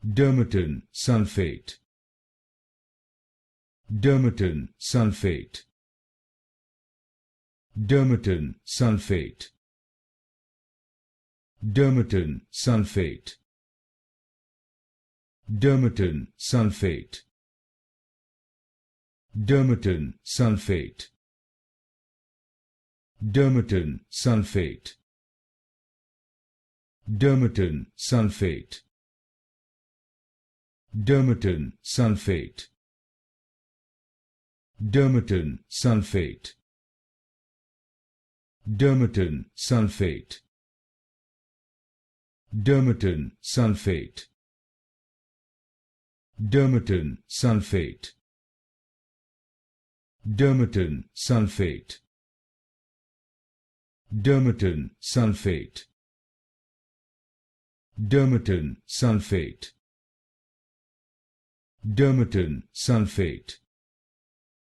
Dermatan Sulfate. Dermatan Sulfate. Dermatan Sulfate. Dermatan Sulfate. Dermatan Sulfate. Dermatan Sulfate. Dermatan Sulfate. Dermatan Sulfate. Dermatan Sulfate. Dermatan Sulfate. Dermatan Sulfate. Dermatan Sulfate. Dermatan Sulfate. Dermatan Sulfate. Dermatan Sulfate. Dermatan Sulfate. Dermatan Sulfate.